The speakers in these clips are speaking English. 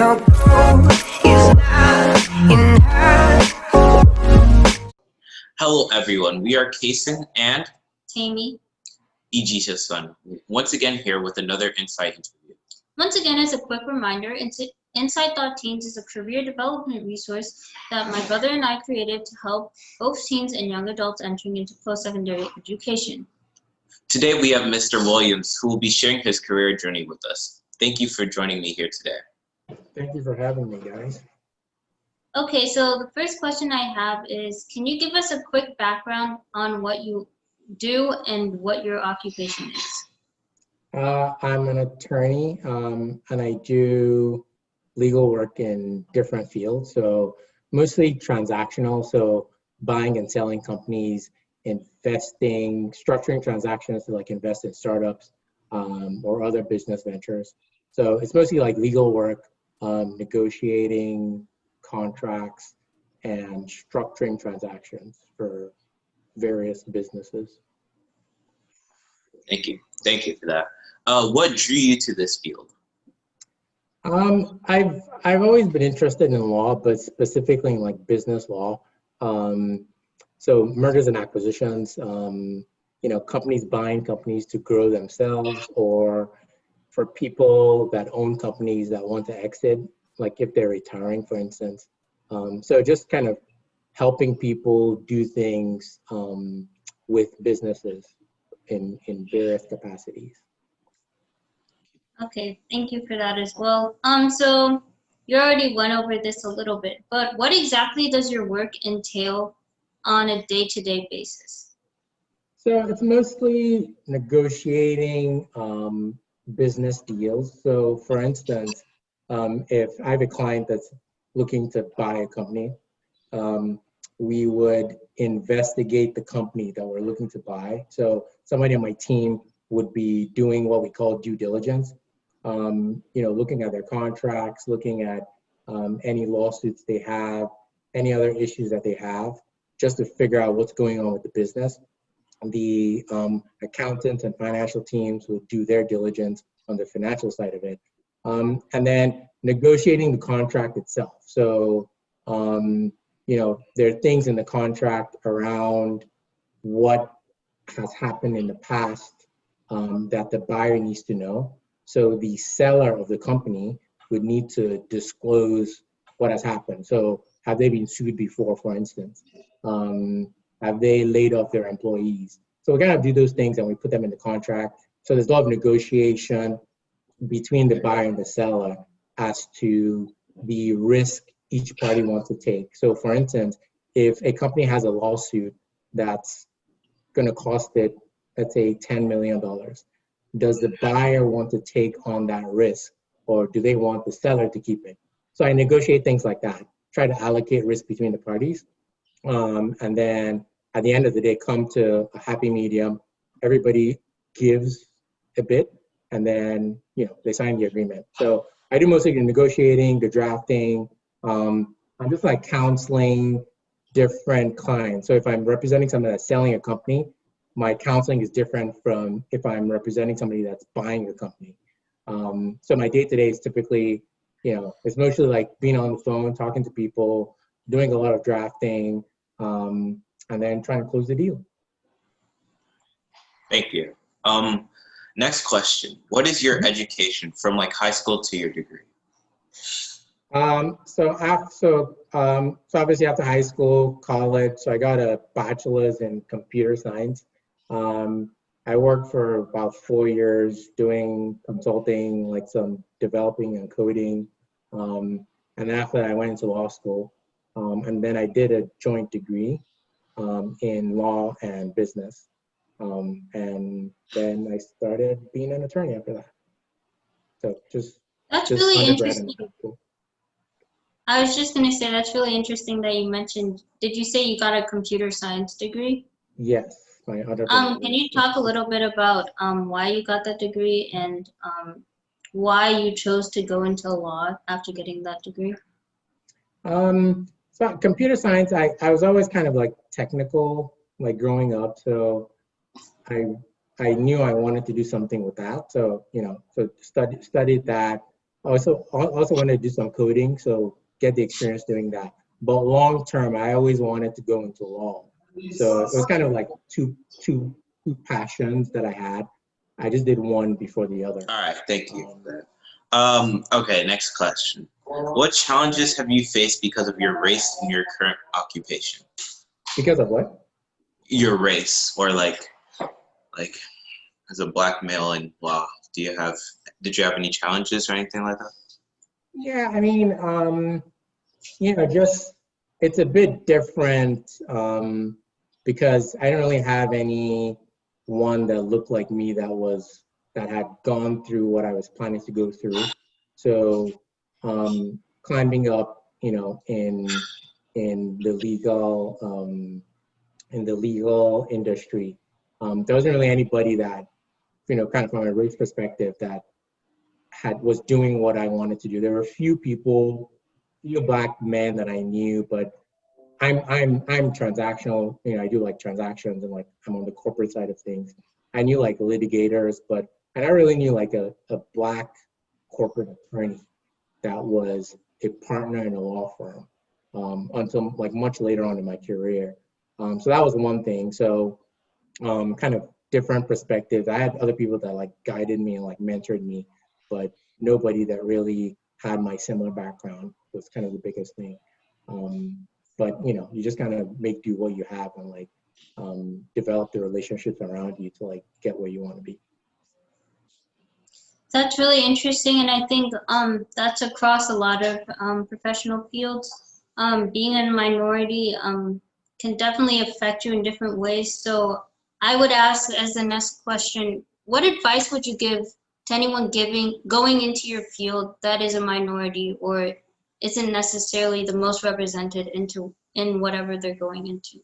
Your goal is not in her. Hello everyone, we are Kason and Tammy. EG's son, once again here with another Insight interview. Once again, as a quick reminder, Insight Teens is a career development resource that my brother and I created to help both teens and young adults entering into post-secondary education. Today we have Mr. Williams, who will be sharing his career journey with us. Thank you for joining me here today. Thank you for having me, guys. Okay, so the first question I have is, can you give us a quick background on what you do and what your occupation is? I'm an attorney, and I do legal work in different fields. So mostly transactional, so buying and selling companies, investing, structuring transactions to like invest in startups or other business ventures. So it's mostly like legal work, negotiating contracts and structuring transactions for various businesses. Thank you for that. What drew you to this field? I've always been interested in law, but specifically in like business law. So mergers and acquisitions, companies buying companies to grow themselves, or for people that own companies that want to exit, like if they're retiring, for instance. So just kind of helping people do things with businesses in various capacities. Okay, thank you for that as well. So you already went over this a little bit, but what exactly does your work entail on a day-to-day basis? So it's mostly negotiating business deals. So for instance, if I have a client that's looking to buy a company, we would investigate the company that we're looking to buy. So somebody on my team would be doing what we call due diligence, looking at their contracts, looking at any lawsuits they have, any other issues that they have, just to figure out what's going on with the business. The accountants and financial teams will do their diligence on the financial side of it. And then negotiating the contract itself. So, there are things in the contract around what has happened in the past that the buyer needs to know. So the seller of the company would need to disclose what has happened. So have they been sued before, for instance? Have they laid off their employees? So we're gonna do those things and we put them in the contract. So there's a lot of negotiation between the buyer and the seller as to the risk each party wants to take. So for instance, if a company has a lawsuit that's gonna cost it, let's say $10 million, does the buyer want to take on that risk, or do they want the seller to keep it? So I negotiate things like that, try to allocate risk between the parties. And then at the end of the day, come to a happy medium. Everybody gives a bit, and then they sign the agreement. So I do mostly the negotiating, the drafting. I'm just like counseling different clients. So if I'm representing someone that's selling a company, my counseling is different from if I'm representing somebody that's buying a company. So my day-to-day is typically, it's mostly like being on the phone, talking to people, doing a lot of drafting, and then trying to close the deal. Thank you. Next question. What is your education from like high school to your degree? So obviously after high school, college, so I got a bachelor's in computer science. I worked for about 4 years doing consulting, like some developing and coding. And after that, I went into law school. And then I did a joint degree in law and business. And then I started being an attorney after that. So that's just really undergrad interesting. and school. I was just going to say that's really interesting that you mentioned. Did you say you got a computer science degree? Yes, my other. Can you talk a little bit about why you got that degree and why you chose to go into law after getting that degree? So computer science, I was always kind of like technical, like growing up. So I knew I wanted to do something with that. So, so studied that. also wanted to do some coding, so get the experience doing that. But long term, I always wanted to go into law. So it was kind of like two passions that I had. I just did one before the other. All right, thank you for that. Okay, next question. What challenges have you faced because of your race in your current occupation? Because of what? Your race, or like as a black male in law, did you have any challenges or anything like that? Yeah, I mean, just it's a bit different because I don't really have any one that looked like me that had gone through what I was planning to go through. So climbing up, in the legal industry, there wasn't really anybody that, kind of from a race perspective, that was doing what I wanted to do. There were a few people, few black men that I knew, but I'm transactional. I do like transactions, and like I'm on the corporate side of things. I knew like litigators, but I never really knew like a black corporate attorney that was a partner in a law firm until like much later on in my career. So that was one thing. So kind of different perspectives. I had other people that like guided me and like mentored me, but nobody that really had my similar background was kind of the biggest thing. But you just kind of make do what you have and like develop the relationships around you to like get where you want to be. That's really interesting, and I think that's across a lot of professional fields. Being a minority can definitely affect you in different ways. So I would ask as the next question, what advice would you give to anyone going into your field that is a minority or isn't necessarily the most represented in whatever they're going into?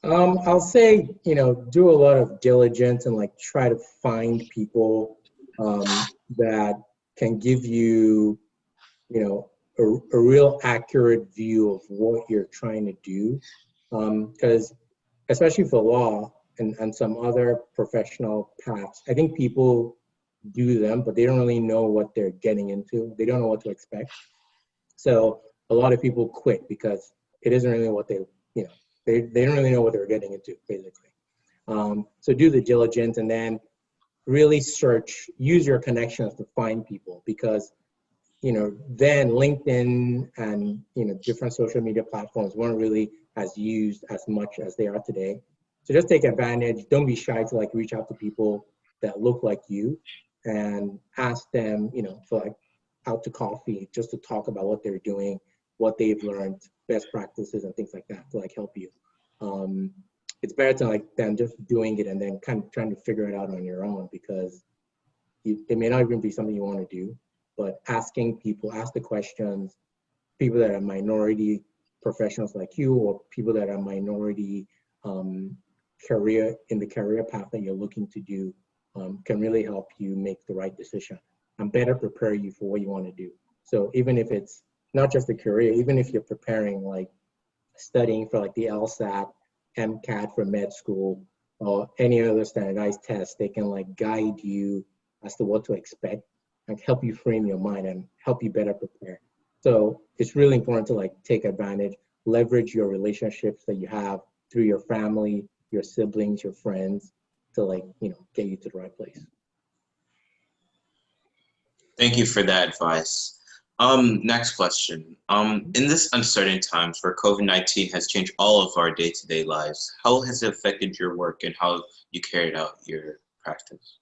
I'll say, do a lot of diligence and like try to find people that can give you, a real accurate view of what you're trying to do. Because especially for law and some other professional paths, I think people do them, but they don't really know what they're getting into. They don't know what to expect. So a lot of people quit because it isn't really what they don't really know what they're getting into, basically. So do the diligence and then really use your connections to find people because, then LinkedIn and, different social media platforms weren't really as used as much as they are today. So just take advantage. Don't be shy to like reach out to people that look like you and ask them, for like out to coffee just to talk about what they're doing, what they've learned, best practices and things like that to like help you. It's better to like than just doing it and then kind of trying to figure it out on your own because it may not even be something you want to do, but asking people, ask the questions, people that are minority professionals like you or people that are minority career path that you're looking to do can really help you make the right decision and better prepare you for what you want to do. So even if it's not just a career, even if you're preparing like studying for like the LSAT, MCAT for med school, or any other standardized test, they can like guide you as to what to expect and help you frame your mind and help you better prepare. So it's really important to like take advantage, leverage your relationships that you have through your family, your siblings, your friends to like, get you to the right place. Thank you for that advice. Next question. In this uncertain times where COVID-19 has changed all of our day-to-day lives, how has it affected your work and how you carried out your practice?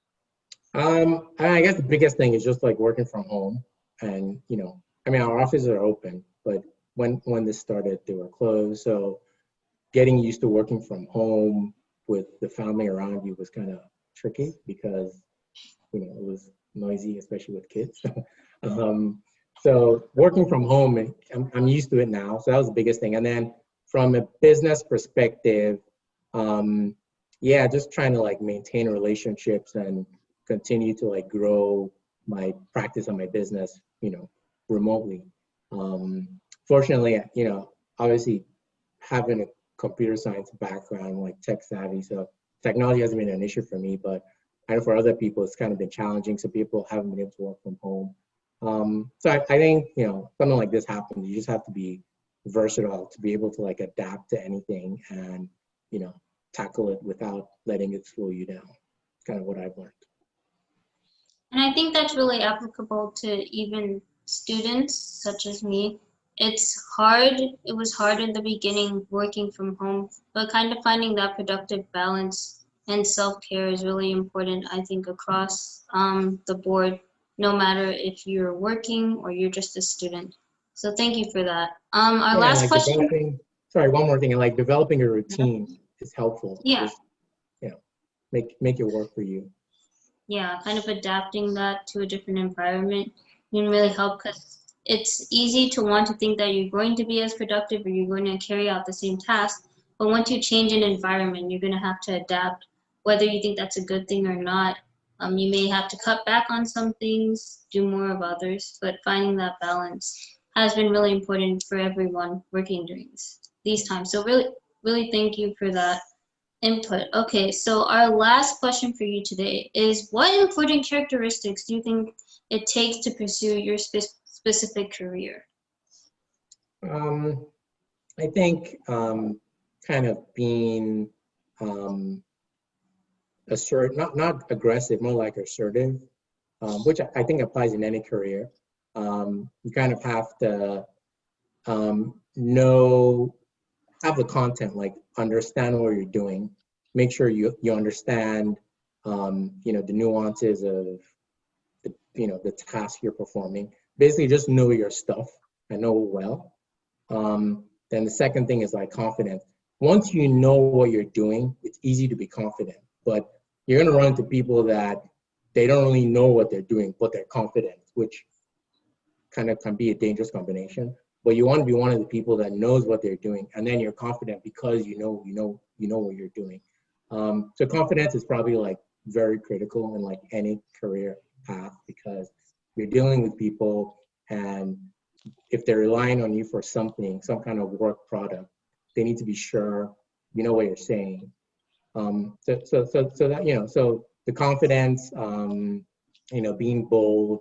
I guess the biggest thing is just like working from home and, our offices are open, but when this started, they were closed. So getting used to working from home with the family around you was kind of tricky because, it was noisy, especially with kids. So working from home, I'm used to it now. So that was the biggest thing. And then from a business perspective, just trying to like maintain relationships and continue to like grow my practice and my business, remotely. Fortunately, obviously having a computer science background, like tech savvy, so technology hasn't been an issue for me, but I know for other people it's kind of been challenging. So people haven't been able to work from home. So I think, something like this happens. You just have to be versatile to be able to like adapt to anything and, tackle it without letting it slow you down. It's kind of what I've learned. And I think that's really applicable to even students such as me. It's hard. It was hard in the beginning working from home, but kind of finding that productive balance and self-care is really important, I think, across the board, no matter if you're working or you're just a student. So thank you for that. Our Yeah, and last like question. sorry, one more thing, and like developing a routine is helpful. Yeah. Just, make it work for you. Yeah, kind of adapting that to a different environment can really help because it's easy to want to think that you're going to be as productive or you're going to carry out the same task. But once you change an environment, you're going to have to adapt, whether you think that's a good thing or not. You may have to cut back on some things, do more of others, but finding that balance has been really important for everyone working during these times. So really, really thank you for that input. Okay, so our last question for you today is what important characteristics do you think it takes to pursue your specific career? I think kind of being assertive, not aggressive, more like assertive, which I think applies in any career. You kind of have to have the content, like understand what you're doing, make sure you understand, the nuances of the task you're performing. Basically, just know your stuff and know it well. Then the second thing is like confidence. Once you know what you're doing, it's easy to be confident. But you're gonna run into people that they don't really know what they're doing, but they're confident, which kind of can be a dangerous combination. But you want to be one of the people that knows what they're doing, and then you're confident because you know what you're doing. So confidence is probably like very critical in like any career path because you're dealing with people, and if they're relying on you for something, some kind of work product, they need to be sure you know what you're saying. So that so the confidence, being bold,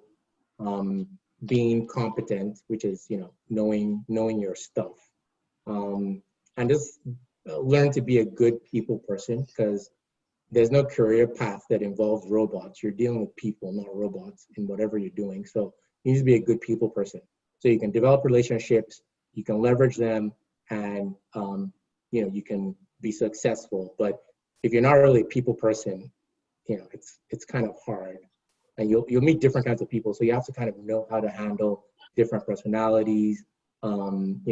being competent, which is knowing your stuff, and just learn to be a good people person because there's no career path that involves robots. You're dealing with people, not robots, in whatever you're doing. So you need to be a good people person. So you can develop relationships, you can leverage them, and you can be successful. But if you're not really a people person, it's kind of hard. And you'll meet different kinds of people. So you have to kind of know how to handle different personalities. Some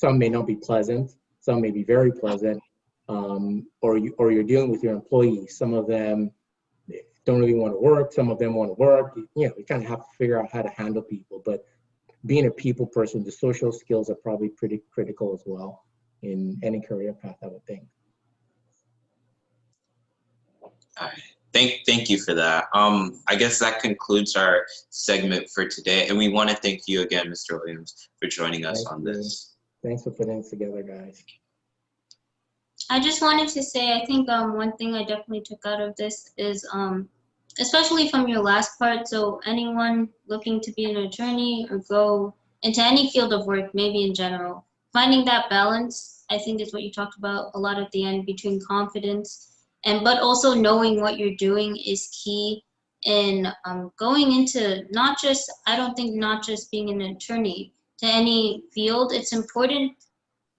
may not be pleasant, some may be very pleasant. Or you're dealing with your employees. Some of them don't really want to work, some of them want to work. You kind of have to figure out how to handle people. But being a people person, the social skills are probably pretty critical as well in any career path, I would think. All right. Thank you for that. I guess that concludes our segment for today, and we want to thank you again, Mr. Williams, for joining us on this. Thanks for putting this together, guys. I just wanted to say, I think one thing I definitely took out of this is, especially from your last part, so anyone looking to be an attorney or go into any field of work, maybe in general, finding that balance, I think is what you talked about a lot at the end between confidence but also knowing what you're doing is key in going into I don't think not just being an attorney, to any field. It's important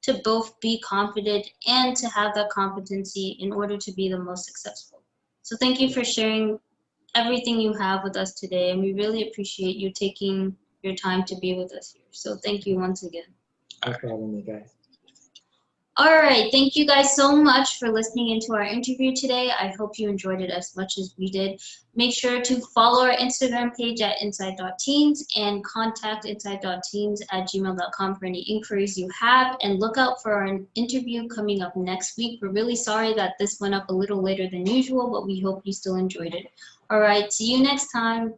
to both be confident and to have that competency in order to be the most successful. So thank you for sharing everything you have with us today, and we really appreciate you taking your time to be with us here. So thank you once again. Thanks for having me, guys. All right, thank you guys so much for listening into our interview today. I hope you enjoyed it as much as we did. Make sure to follow our Instagram page at inside.teens and contact inside.teens@gmail.com for any inquiries you have, and look out for our interview coming up next week. We're really sorry that this went up a little later than usual, but we hope you still enjoyed it. All right, see you next time.